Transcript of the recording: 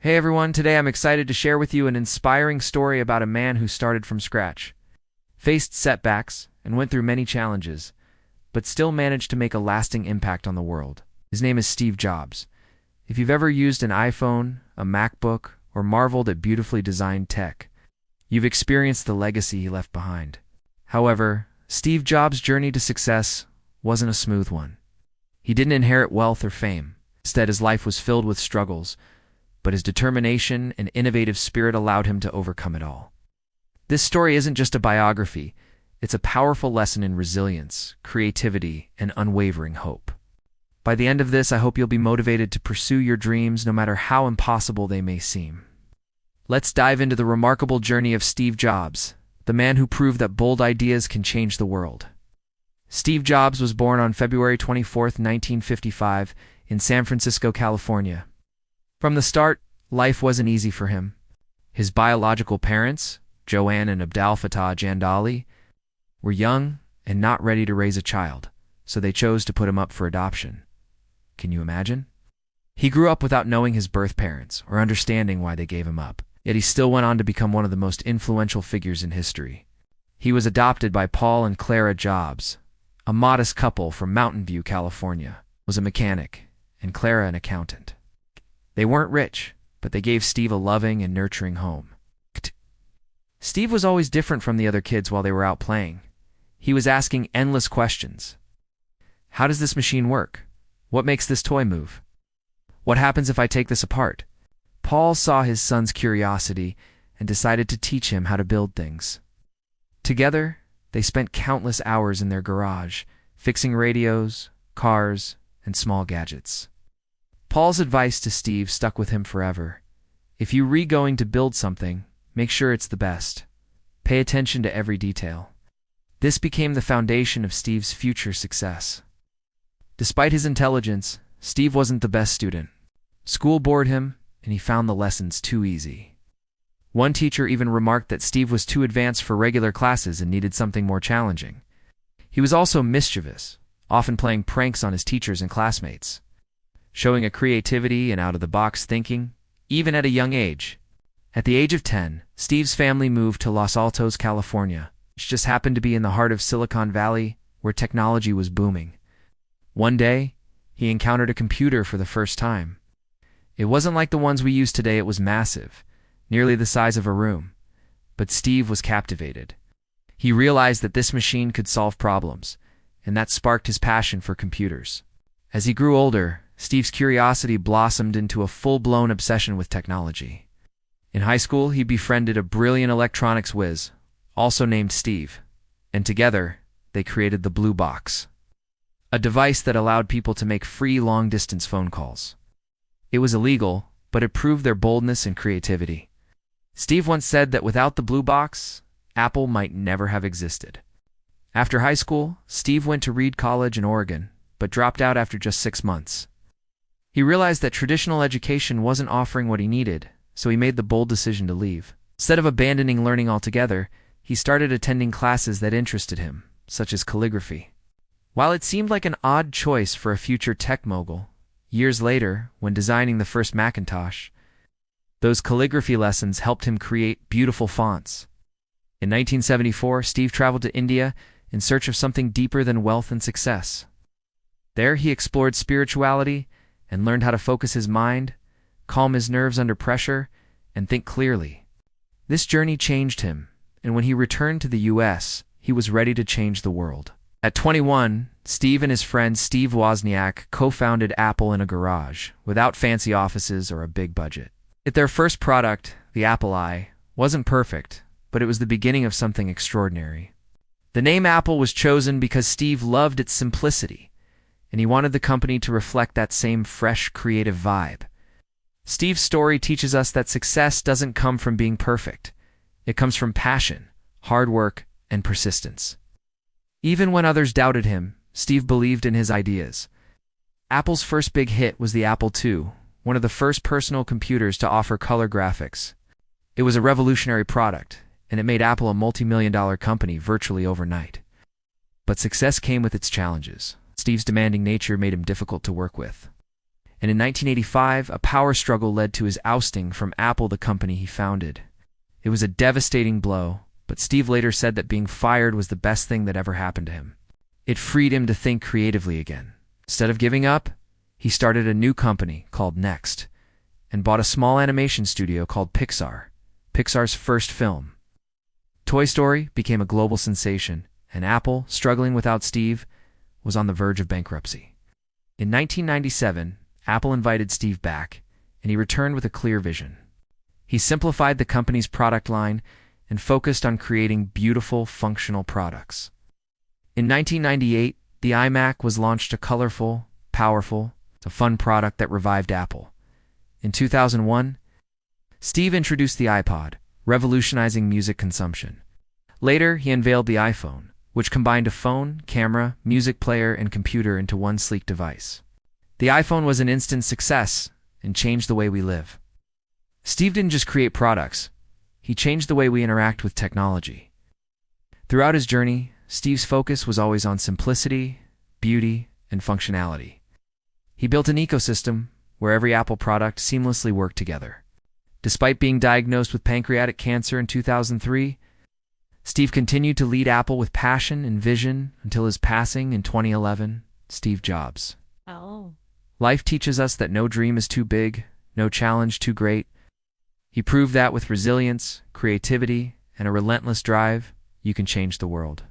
Hey everyone, today I'm excited to share with you an inspiring story about a man who started from scratch, faced setbacks, and went through many challenges, but still managed to make a lasting impact on the world. His name is Steve Jobs. If you've ever used an iPhone, a MacBook, or marveled at beautifully designed tech, you've experienced the legacy he left behind. However, Steve Jobs' journey to success wasn't a smooth one. He didn't inherit wealth or fame. Instead, his life was filled with struggles, but his determination and innovative spirit allowed him to overcome it all. This story isn't just a biography, it's a powerful lesson in resilience, creativity, and unwavering hope. By the end of this, I hope you'll be motivated to pursue your dreams no matter how impossible they may seem. Let's dive into the remarkable journey of Steve Jobs, the man who proved that bold ideas can change the world. Steve Jobs was born on February 24, 1955, in San Francisco, California. From the start, life wasn't easy for him. His biological parents, Joanne and Abdel Fattah Jandali, were young and not ready to raise a child, so they chose to put him up for adoption. Can you imagine? He grew up without knowing his birth parents or understanding why they gave him up, yet he still went on to become one of the most influential figures in history. He was adopted by Paul and Clara Jobs, a modest couple from Mountain View, California. Was a mechanic, and Clara an accountant. They weren't rich, but they gave Steve a loving and nurturing home. Steve was always different from the other kids while they were out playing. He was asking endless questions. How does this machine work? What makes this toy move? What happens if I take this apart? Paul saw his son's curiosity and decided to teach him how to build things. Together, they spent countless hours in their garage, fixing radios, cars, and small gadgets. Paul's advice to Steve stuck with him forever. If you're going to build something, make sure it's the best. Pay attention to every detail. This became the foundation of Steve's future success. Despite his intelligence, Steve wasn't the best student. School bored him, and he found the lessons too easy. One teacher even remarked that Steve was too advanced for regular classes and needed something more challenging. He was also mischievous, often playing pranks on his teachers and classmates, showing a creativity and out-of-the-box thinking, even at a young age. At the age of 10, Steve's family moved to Los Altos, California, which just happened to be in the heart of Silicon Valley, where technology was booming. One day, he encountered a computer for the first time. It wasn't like the ones we use today. It was massive, nearly the size of a room. But Steve was captivated. He realized that this machine could solve problems, and that sparked his passion for computers. As he grew older, Steve's curiosity blossomed into a full-blown obsession with technology. In high school, he befriended a brilliant electronics whiz, also named Steve, and together, they created the Blue Box, a device that allowed people to make free long-distance phone calls. It was illegal, but it proved their boldness and creativity. Steve once said that without the Blue Box, Apple might never have existed. After high school, Steve went to Reed College in Oregon, but dropped out after just 6 months. He realized that traditional education wasn't offering what he needed, so he made the bold decision to leave. Instead of abandoning learning altogether, he started attending classes that interested him, such as calligraphy. While it seemed like an odd choice for a future tech mogul, years later, when designing the first Macintosh, those calligraphy lessons helped him create beautiful fonts. In 1974, Steve traveled to India in search of something deeper than wealth and success. There, he explored spirituality and learned how to focus his mind, calm his nerves under pressure, and think clearly. This journey changed him, and when he returned to the U.S., he was ready to change the world. At 21, Steve and his friend Steve Wozniak co-founded Apple in a garage, without fancy offices or a big budget. Their first product, the Apple I, wasn't perfect, but it was the beginning of something extraordinary. The name Apple was chosen because Steve loved its simplicity, and he wanted the company to reflect that same fresh, creative vibe. Steve's story teaches us that success doesn't come from being perfect. It comes from passion, hard work, and persistence. Even when others doubted him, Steve believed in his ideas. Apple's first big hit was the Apple II, one of the first personal computers to offer color graphics. It was a revolutionary product, and it made Apple a multi-million-dollar company virtually overnight. But success came with its challenges. Steve's demanding nature made him difficult to work with. And in 1985, a power struggle led to his ousting from Apple, the company he founded. It was a devastating blow, but Steve later said that being fired was the best thing that ever happened to him. It freed him to think creatively again. Instead of giving up, he started a new company called Next and bought a small animation studio called Pixar, Pixar's first film. Toy Story became a global sensation, and Apple, struggling without Steve, was on the verge of bankruptcy. In 1997, Apple invited Steve back, and he returned with a clear vision. He simplified the company's product line and focused on creating beautiful, functional products. In 1998, the iMac was launched, a colorful, powerful, a fun product that revived Apple. In 2001, Steve introduced the iPod, revolutionizing music consumption. Later, he unveiled the iPhone, which combined a phone, camera, music player, and computer into one sleek device. The iPhone was an instant success and changed the way we live. Steve didn't just create products, he changed the way we interact with technology. Throughout his journey, Steve's focus was always on simplicity, beauty, and functionality. He built an ecosystem where every Apple product seamlessly worked together. Despite being diagnosed with pancreatic cancer in 2003, Steve continued to lead Apple with passion and vision until his passing in 2011. Steve Jobs. Oh. Life teaches us that no dream is too big, no challenge too great. He proved that with resilience, creativity, and a relentless drive, you can change the world.